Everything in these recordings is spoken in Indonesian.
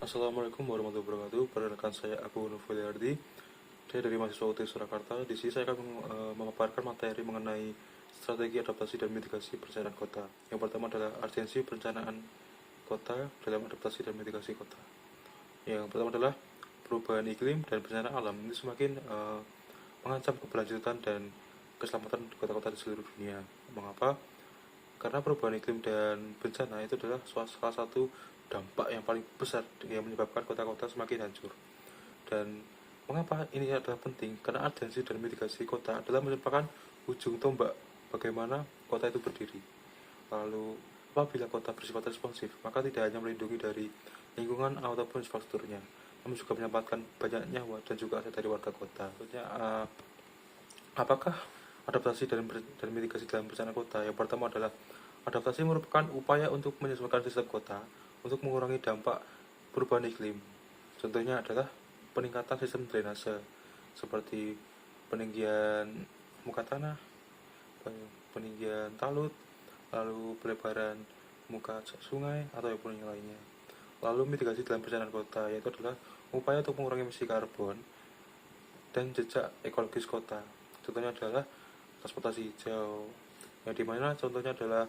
Assalamualaikum warahmatullahi wabarakatuh. Perkenalkan saya Abu Nufiliardi. Saya dari mahasiswa UT Surakarta. Di sini saya akan memaparkan materi mengenai strategi adaptasi dan mitigasi perencanaan kota. Yang pertama adalah urgensi perencanaan kota dalam adaptasi dan mitigasi kota. Yang pertama adalah perubahan iklim dan bencana alam. Ini semakin mengancam keberlanjutan dan keselamatan kota-kota di seluruh dunia. Mengapa? Karena perubahan iklim dan bencana itu adalah salah satu dampak yang paling besar yang menyebabkan kota-kota semakin hancur. Dan mengapa ini adalah penting? Karena urgensi dan mitigasi kota adalah merupakan ujung tombak bagaimana kota itu berdiri. Lalu, apabila kota bersifat responsif, maka tidak hanya melindungi dari lingkungan ataupun infrastrukturnya, namun juga menyelamatkan banyak nyawa dan juga aset dari warga kota. Maksudnya, apakah adaptasi dan mitigasi dalam perencanaan kota? Yang pertama adalah adaptasi merupakan upaya untuk menyesuaikan sistem kota untuk mengurangi dampak perubahan iklim. Contohnya adalah peningkatan sistem drainase seperti peninggian muka tanah, peninggian talut, lalu pelebaran muka sungai ataupun yang lainnya. Lalu mitigasi dalam perencanaan kota yaitu adalah upaya untuk mengurangi emisi karbon dan jejak ekologis kota. Contohnya adalah transportasi hijau, yang dimana contohnya adalah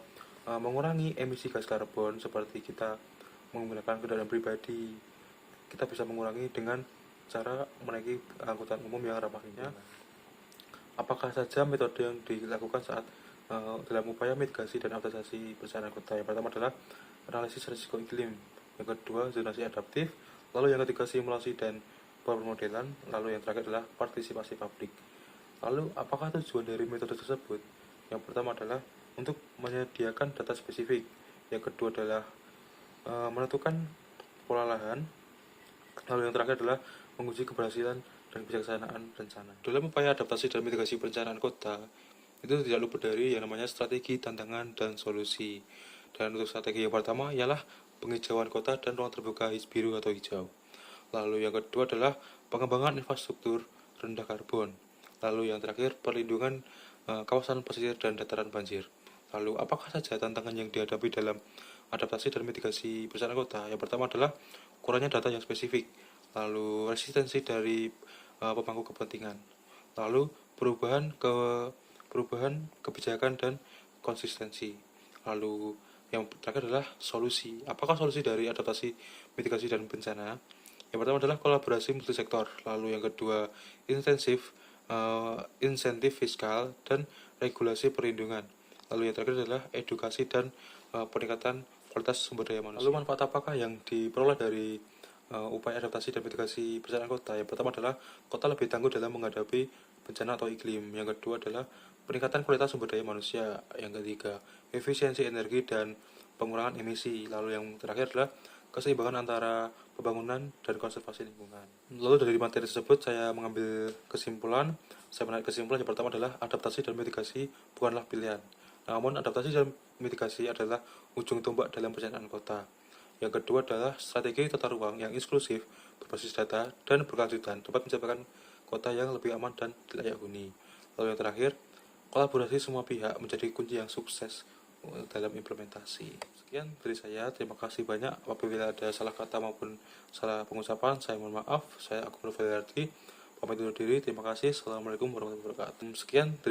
mengurangi emisi gas karbon seperti kita menggunakan kendaraan pribadi. Kita bisa mengurangi dengan cara menaiki angkutan umum yang ramah lingkungan. Apakah saja metode yang dilakukan saat dalam upaya mitigasi dan adaptasi perencanaan kota? Yang pertama adalah analisis risiko iklim, yang kedua zonasi adaptif, lalu yang ketiga simulasi dan pemodelan, lalu yang terakhir adalah partisipasi publik. Lalu apakah tujuan dari metode tersebut? Yang pertama adalah untuk menyediakan data spesifik, yang kedua adalah menentukan pola lahan, lalu yang terakhir adalah menguji keberhasilan dan kebijaksanaan rencana. Dalam upaya adaptasi dan mitigasi perencanaan kota, itu tidak luput dari yang namanya strategi, tantangan, dan solusi. Dan untuk strategi yang pertama ialah penghijauan kota dan ruang terbuka biru atau hijau. Lalu yang kedua adalah pengembangan infrastruktur rendah karbon. Lalu yang terakhir perlindungan kawasan pesisir dan dataran banjir. Lalu apakah saja tantangan yang dihadapi dalam adaptasi dan mitigasi perencanaan kota? Yang pertama adalah kurangnya data yang spesifik, lalu resistensi dari pemangku kepentingan, lalu perubahan kebijakan dan konsistensi. Lalu yang terakhir adalah solusi. Apakah solusi dari adaptasi, mitigasi dan bencana? Yang pertama adalah kolaborasi multisektor, lalu yang kedua insentif fiskal dan regulasi perlindungan. Lalu yang terakhir adalah edukasi dan peningkatan kualitas sumber daya manusia. Lalu manfaat apakah yang diperoleh dari upaya adaptasi dan mitigasi perencanaan kota? Yang pertama adalah kota lebih tangguh dalam menghadapi bencana atau iklim. Yang kedua adalah peningkatan kualitas sumber daya manusia. Yang ketiga, efisiensi energi dan pengurangan emisi. Lalu yang terakhir adalah keseimbangan antara pembangunan dan konservasi lingkungan. Lalu dari materi tersebut saya mengambil kesimpulan. Saya menarik kesimpulan yang pertama adalah adaptasi dan mitigasi bukanlah pilihan. Namun adaptasi dan mitigasi adalah ujung tombak dalam perencanaan kota. Yang kedua adalah strategi tata ruang yang inklusif, berbasis data, dan berkelanjutan dapat menciptakan kota yang lebih aman dan layak huni. Lalu yang terakhir, kolaborasi semua pihak menjadi kunci yang sukses dalam implementasi. Sekian dari saya, terima kasih banyak. Apabila ada salah kata maupun salah pengucapan, saya mohon maaf. Saya Agung Nurfiliardi, pamit undur diri. Terima kasih. Assalamualaikum warahmatullahi wabarakatuh. Sekian dari